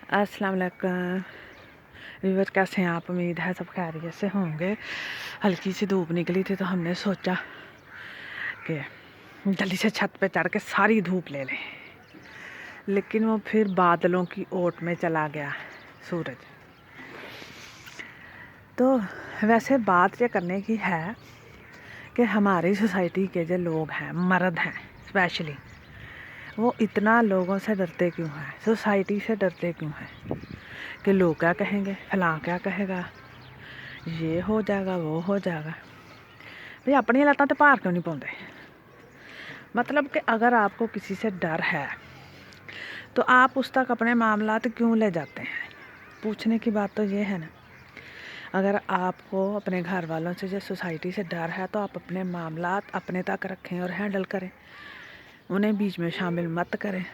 अस्सलाम वालेकुम व्यूअर, कैसे हैं आप? उम्मीद है सब खैरियत से होंगे। हल्की सी धूप निकली थी तो हमने सोचा कि जल्दी से छत पे चढ़ के सारी धूप ले लें, लेकिन वो फिर बादलों की ओट में चला गया सूरज। तो वैसे बात ये करने की है कि हमारी सोसाइटी के जो लोग हैं, मर्द हैं स्पेशली, वो इतना लोगों से डरते क्यों हैं, सोसाइटी से डरते क्यों हैं कि लोग क्या कहेंगे, फलां क्या कहेगा, ये हो जाएगा वो हो जाएगा। भाई अपनी लत्तां तो भार क्यों नहीं पाते? मतलब कि अगर आपको किसी से डर है तो आप उस तक अपने मामलात क्यों ले जाते हैं? पूछने की बात तो ये है ना। अगर आपको अपने घर वालों से या सोसाइटी से डर है तो आप अपने मामलात अपने तक रखें और हैंडल करें, उन्हें बीच में शामिल मत करें।